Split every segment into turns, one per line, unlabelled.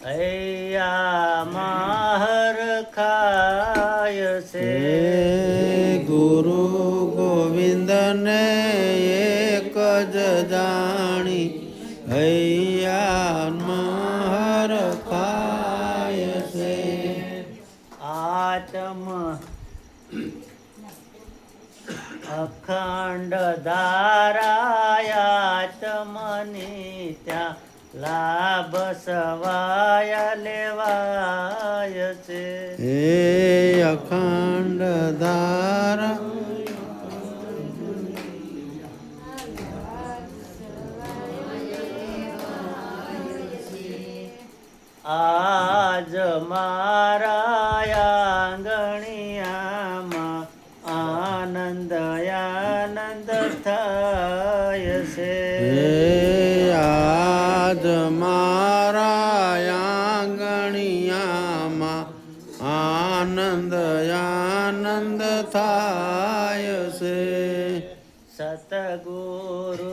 હૈયામાં હરખાય છે.
ગુરુ ગોવિંદને એક જ જાણી હૈયામાં હરખાય છે.
આત્મ અખંડ ધારાયાત્મની ત્યાં લાભ સવાયા લેવાય છે.
હે અખંડ ધારા
આજ મારા આંગણિયામાં આનંદ આનંદ થાય છે.
આજ મારા આંગણિયામાં આનંદ આનંદ થાય છે.
સતગુરુની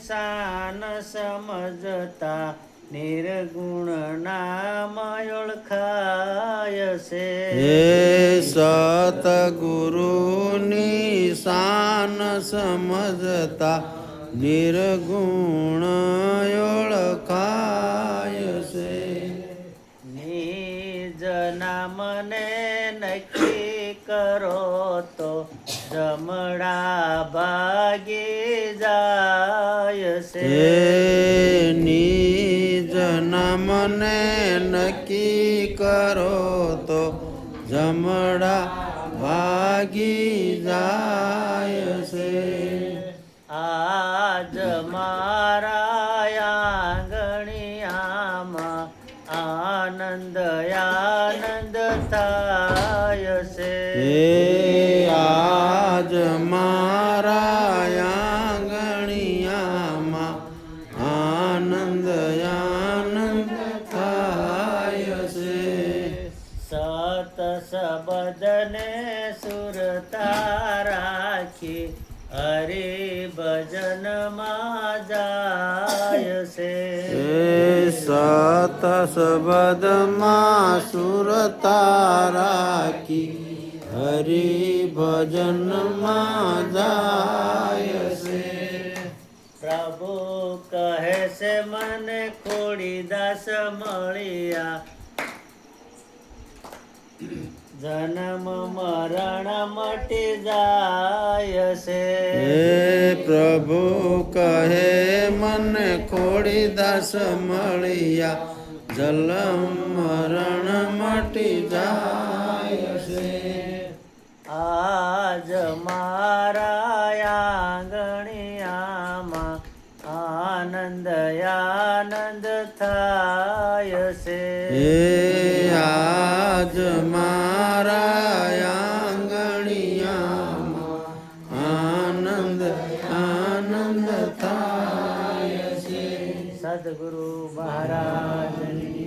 શાન સમજતા નિર્ગુણ નામ ઓળખાય છે.
હે સતગુરુની શાન સમજતા નિર્ગુણ ઓળખાય છે.
નિજ નામને નક્કી કરો તો જમણા ભાગી જાય છે.
હે નિજ નામને નક્કી કરો તો જમણા ભાગી જાય છે.
આજ મારા આંગણિયામાં આનંદ આનંદ થાય છે.
હે આજ મારા આંગણિયામાં આનંદ આનંદ થાય છે.
સત શબ્દને સુરતા રાખી હરિ ભજનમાં જાય છે.
સત શબ્દમાં સુરતા રાખી હરિ ભજનમાં જાય છે.
પ્રભુ કહે છે મને ખોડીદાસ મળ્યા જન્મ મરણ મટી જાય છે.
હે પ્રભુ કહે મને ખોડીદાસ મળ્યા જન્મ મરણ મટી જાય છે.
આજ મારા આંગણિયામાં આનંદ આનંદ થાય છે.
હે આજ મારા આંગણિયામાં આનંદ આનંદ થાય છે.
સદગુરુ મહારાજની